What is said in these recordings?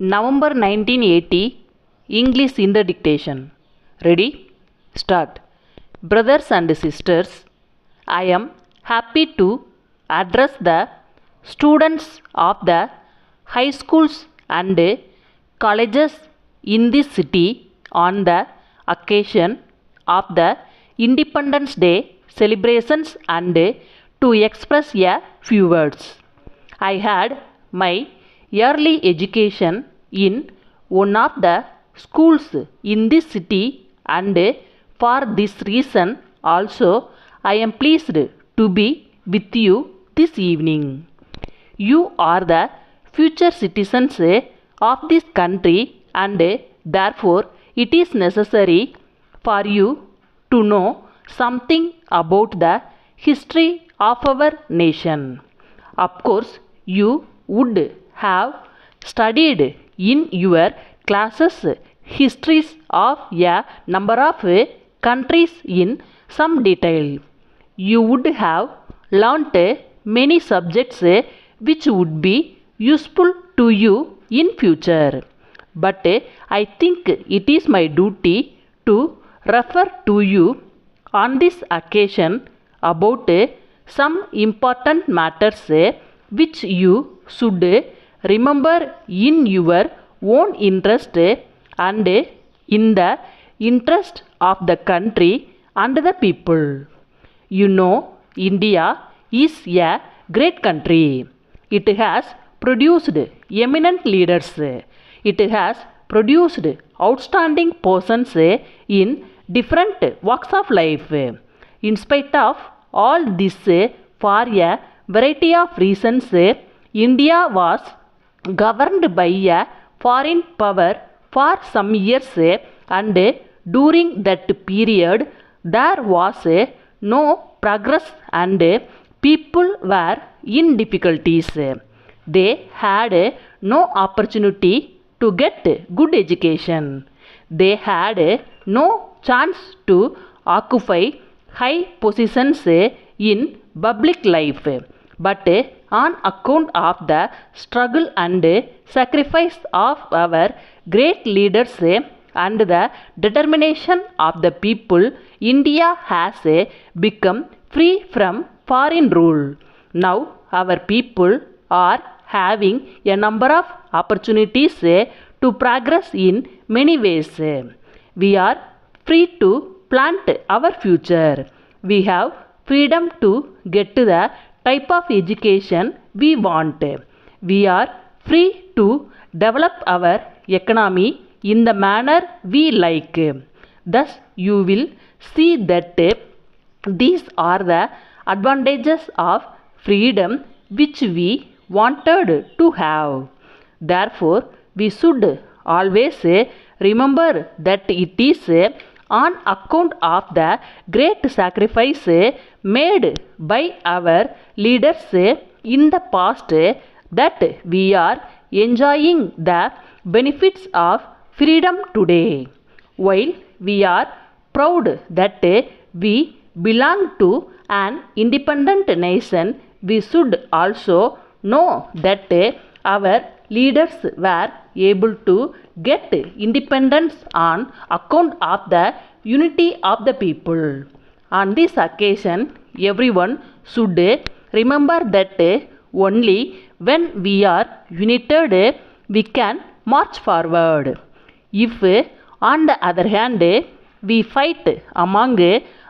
November 1980, English Interdictation. Ready? Start. Brothers and sisters, I am happy to address the students of the high schools and colleges in this city on the occasion of the Independence Day celebrations and to express a few words. I had my early education in one of the schools in this city, and for this reason also I am pleased to be with you this evening. You are the future citizens of this country, and therefore it is necessary for you to know something about the history of our nation. Of course, you would have studied in your classes histories of a number of countries in some detail. You would have learnt many subjects which would be useful to you in future. But I think it is my duty to refer to you on this occasion about some important matters which you should remember in your own interest and in the interest of the country and the people. You know, India is a great country. It has produced eminent leaders. It has produced outstanding persons in different walks of life. In spite of all this, for a variety of reasons, India was governed by a foreign power for some years, and during that period there was no progress and people were in difficulties. They had no opportunity to get good education. They had no chance to occupy high positions in public life. But on account of the struggle and sacrifice of our great leaders and the determination of the people, India has become free from foreign rule. Now our people are having a number of opportunities to progress in many ways. We are free to plant our future. We have freedom to get the type of education we want. We are free to develop our economy in the manner we like. Thus, you will see that these are the advantages of freedom which we wanted to have. Therefore, we should always remember that it is on account of the great sacrifice made by our leaders in the past that we are enjoying the benefits of freedom today. While we are proud that we belong to an independent nation, we should also know that our leaders were able to get independence on account of the unity of the people. On this occasion, everyone should remember that only when we are united we can march forward. If on the other hand we fight among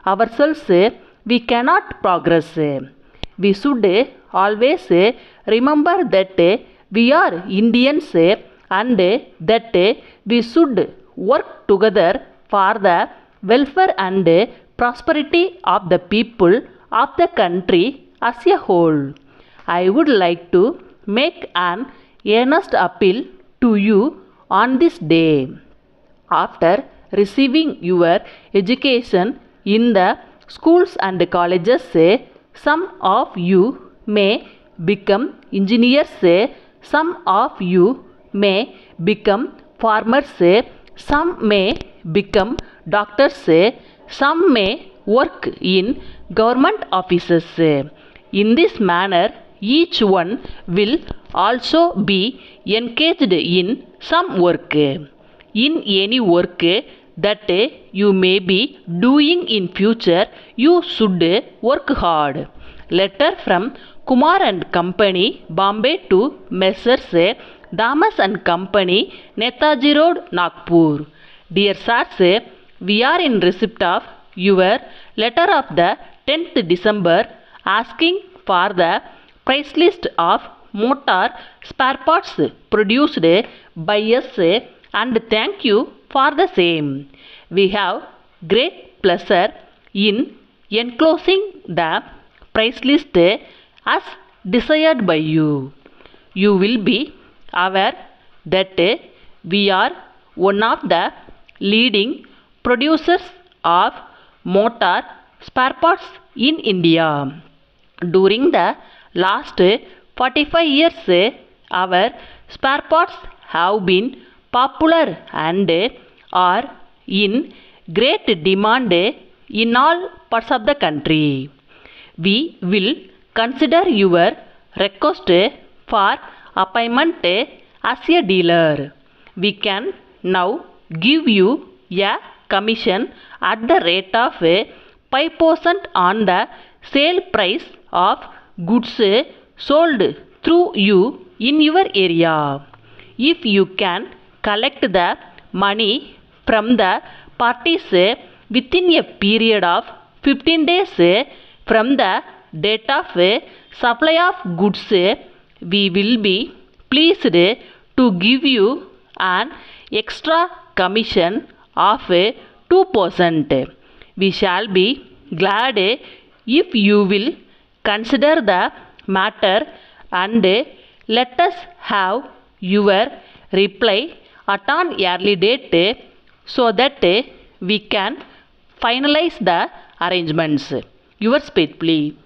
ourselves, we cannot progress. We should always remember that we are Indians and that we should work together for the welfare and prosperity of the people of the country as a whole. I would like to make an earnest appeal to you on this day. After receiving your education in the schools and colleges, some of you may become engineers, some of you may become farmers, some may become doctors, some may work in government offices. In this manner, each one will also be engaged in some work. In any work that you may be doing in future, you should work hard. Letter from Kumar and Company, Bombay to Messrs. Damas and Company, Netaji Road, Nagpur. Dear sirs, we are in receipt of your letter of the 10th December asking for the price list of motor spare parts produced by us and thank you for the same. We have great pleasure in enclosing the price list as desired by you. You will be aware that we are one of the leading producers of motor spare parts in India. During the last 45 years, our spare parts have been popular and are in great demand in all parts of the country. We will consider your request for appointment as a dealer. We can now give you a commission at the rate of 5% on the sale price of goods sold through you in your area. If you can collect the money from the parties within a period of 15 days from the date of supply of goods, we will be pleased to give you an extra commission of 2%. We shall be glad if you will consider the matter and let us have your reply at an early date so that we can finalize the arrangements. Yours faithfully,